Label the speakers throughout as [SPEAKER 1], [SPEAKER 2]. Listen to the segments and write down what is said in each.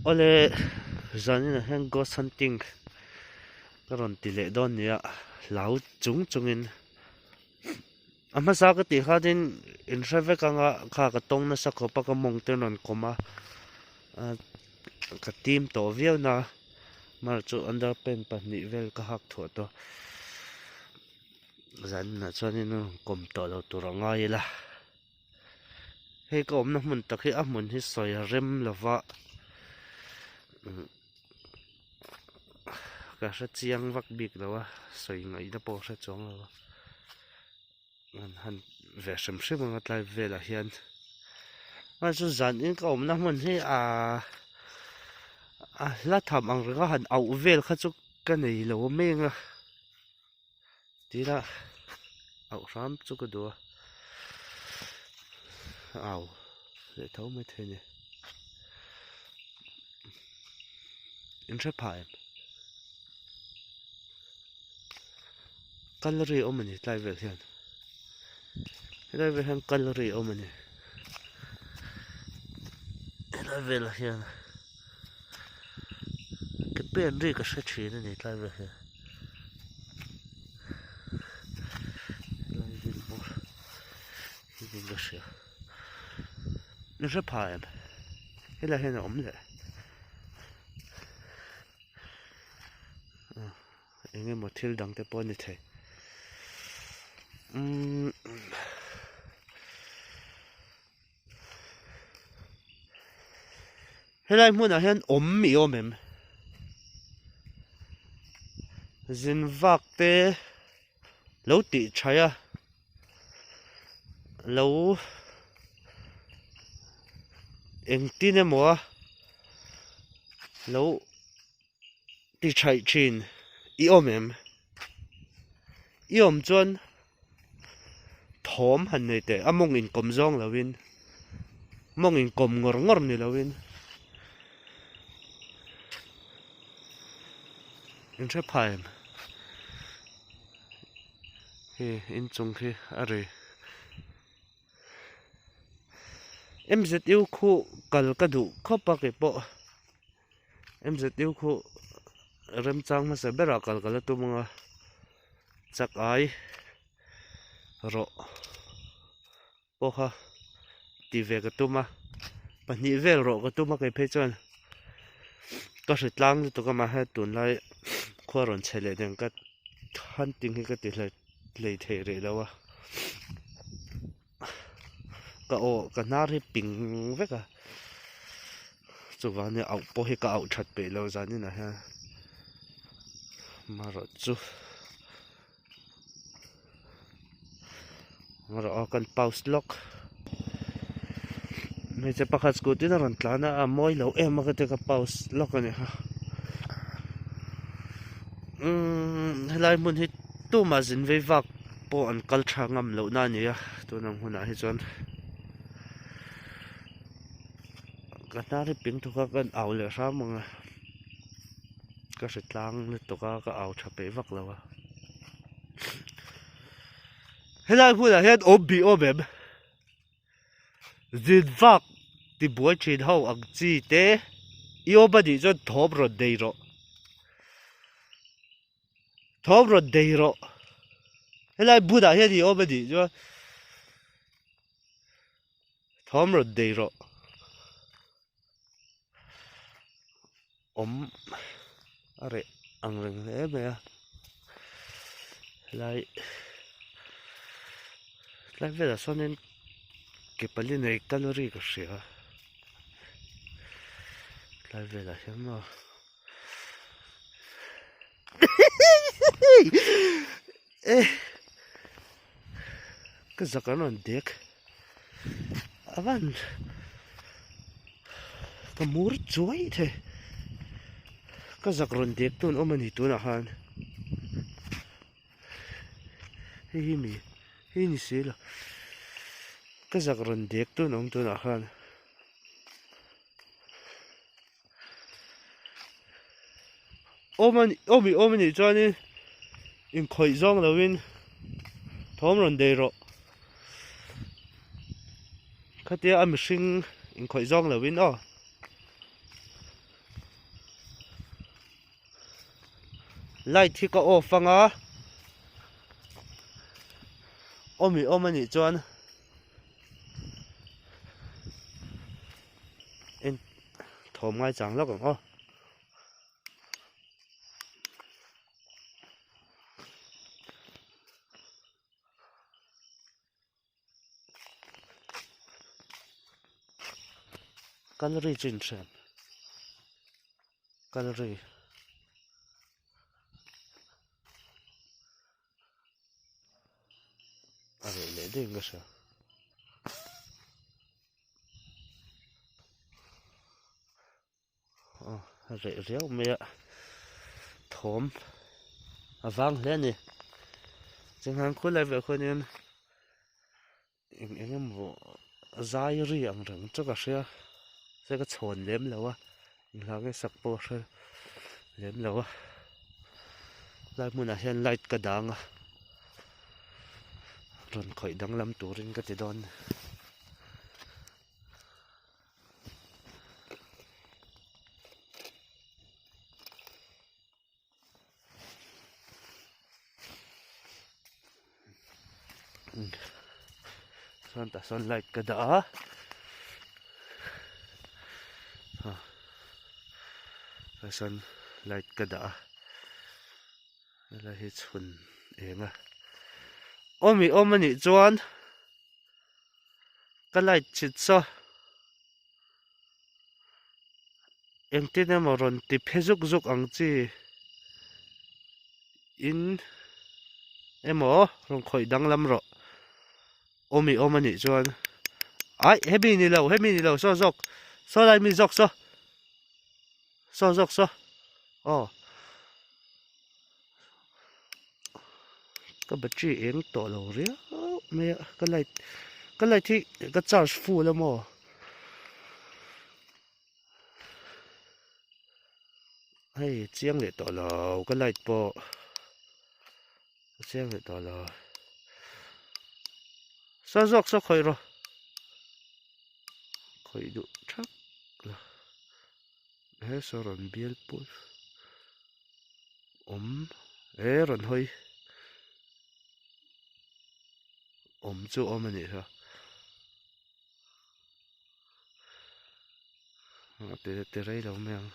[SPEAKER 1] ole zanin hen ghost hunting karon tile don nia lau chungin ama sa ka ti khadin in traffic anga kha ka tong na sakho pa ka mong ten on koma ka team to viau na mar chu underpen pa ni vel ka hak tho to zan na chuanin kom to lo turanga ila hei ka om na mun takhi a mun hi soi rem lova ka sha chiang vak bik lawa soi ngai da po sha chong lawa han ve shem shem nga tlai vela hian ma chu zan in ka om na mun hi la tham ang ringa han au vel kha chu ka nei lo menga tira au ram chu ka do au le thau me the ne in tre pai calorie omani tlai vel hian tlai vel han calorie omani tlai vel hian ke pen ri ka sha thi ne ni tlai vel hian tlai vel mo hi din ga sha in tre pai hela hian om le enge mo thil dang te pon ni thei helai hmun ah hian om mi omem zin vak te lo ti thaya lo eng tin emaw lo ti thai thin i omem i om chuan thom han nei te among in kom zong lovin mong in kom ngor ni lovin in tre phaim he in chung khi are MZU khu kal ka du khopa ke po MZU khu rem chang ma se bera kal kal tu manga chak ai ro po ha ti ve ka tu ma pani vel ro ka tu ma ke phe chuan ka hritlang tu ka ma ha tun lai khoron chele den ka hunting hi ka ti lei the re lawa ka o ka nar hi ping ve ka chuwa ne au po hi ka au that pe lo zani na ha maro chu maro kan pause lock me che pakhat scooty na ran tlana a moi lo em ka te ka pause lock ani ha helai mun hi tu ma zin ve vak po an kal tha ngam lo na ni ya tu nang huna hi chon ka nar hi ping thu ka kan au le ra manga ka hritlang le to ka au tha pe vak lawa helai huna hian obi obem zin vak ti buai thin ho ang chi te i obadi chon thop ro dei ro thop ro dei ro helai buda hian i obadi cho thom ro dei ro om are ang reng le me lai vela sonen ke pali nei calorie ka sia lai vela hian ma ka zakaron dek avan ka mur chuai the ka zakron dek tun omani tu na han hi mi hi ni sila ka zakron dek tun om tu na han omani chuanin in khoi zong lovin thom ron dei ro khatia am hring in khoi zong lovin o light hi ka off anga omi omani chuan in thom ngai chang lok ang calorie chin thren calorie are le ding ga sa re riau me thom avang le ni chang hang khu lai ve khonin em mo zai ri ang rang cha ka sia se ka chhon lem lawa la ge sak po hre lem lawa lai mun a hian light ka danga ron khoi dang lam turin ka ti don son ta son light ka da son light ka da la hi chun enga omi omani chuan ka light chit so engtine mo ron ti phezuk zuk ang chi in emo ron khoi dang lam ro omi omani chuan ai hemi ni lo so zok so lai mi zok so zok so cái battery eng to lo ria me cái light thi cái charge full了mo hay chiang le to lo cái light po chiang le to lo so zok so khoi ro khoi du thak la he so ron biel pul ron hoi chu ani ha te rei lo meng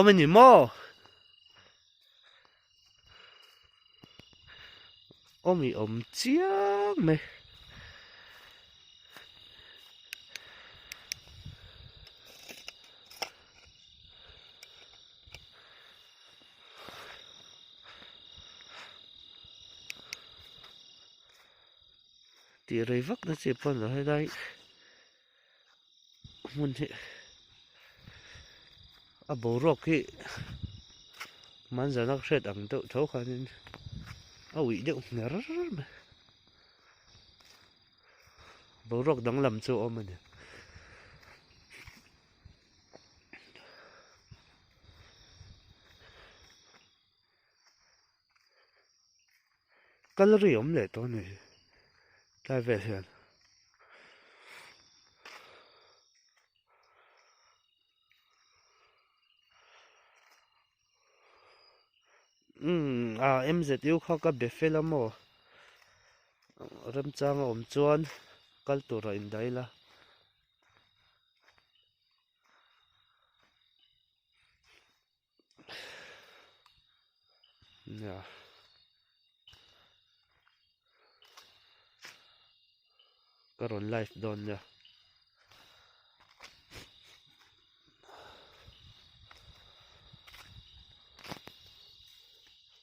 [SPEAKER 1] omani mo chiang me ti rei vak na che pon lo hai dai mun he a bo rok hi man za nak shet ang to tho khanin a wi de nger me bo rok dang lam chu omani calorie le to ni lai ve hian MZU kha ka befela mo ram chang om chuan kal tura in daila ya karon life don ya